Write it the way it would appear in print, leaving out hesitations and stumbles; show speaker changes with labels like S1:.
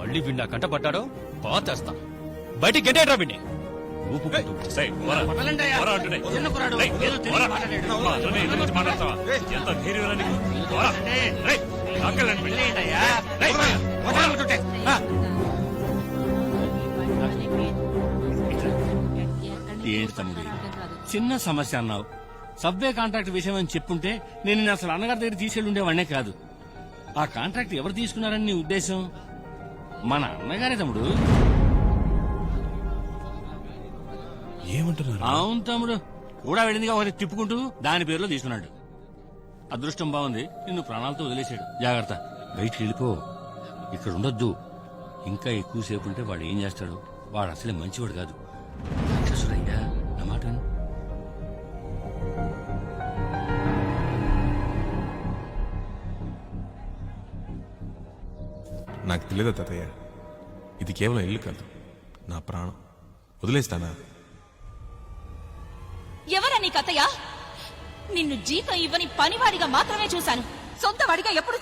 S1: మళ్ళీ వీణ్ణ కంట పట్టాడో పాతేస్తా. బయటికి గెంటేట్రా వీణ్ణి.
S2: ఏంటి తమ్ముడు, చిన్న సమస్య అన్నావు. సబ్వే కాంట్రాక్ట్ విషయం అని చెప్పుంటే నేను అసలు అన్నగారి దగ్గర తీసుకెళ్ళి ఉండేవాడినే కాదు. ఆ కాంట్రాక్ట్ ఎవరు తీసుకున్నారని నీ ఉద్దేశం? మన అన్నగారే తమ్ముడు.
S3: ఏమంటున్నారు?
S2: అవును తమ్ముడు, కూడా వెళ్ళిందిగా ఒకటి తిప్పుకుంటూ దాని పేరులో తీసుకున్నాడు. అదృష్టం బాగుంది, నిన్ను ప్రాణాలతో వదిలేశాడు. జాగ్రత్త, బయటికి వెళ్ళిపో, ఇక్కడ ఉండొద్దు. ఇంకా ఎక్కువసేపు ఉంటే వాడు ఏం చేస్తాడు? వాడు అసలే మంచివాడు కాదు, రాక్షసుడయ్యా. నా మాట విను.
S3: నాకు తెలియదు తాతయ్య, ఇది కేవలం ఇల్లు కాదు, నా ప్రాణం. వదిలేస్తానా?
S4: ఎవరా నీ కథయ్య? నిన్ను జీతం ఇవ్వని పనివాడిగా మాత్రమే చూశాను, సొంత వాడిగా ఎప్పుడు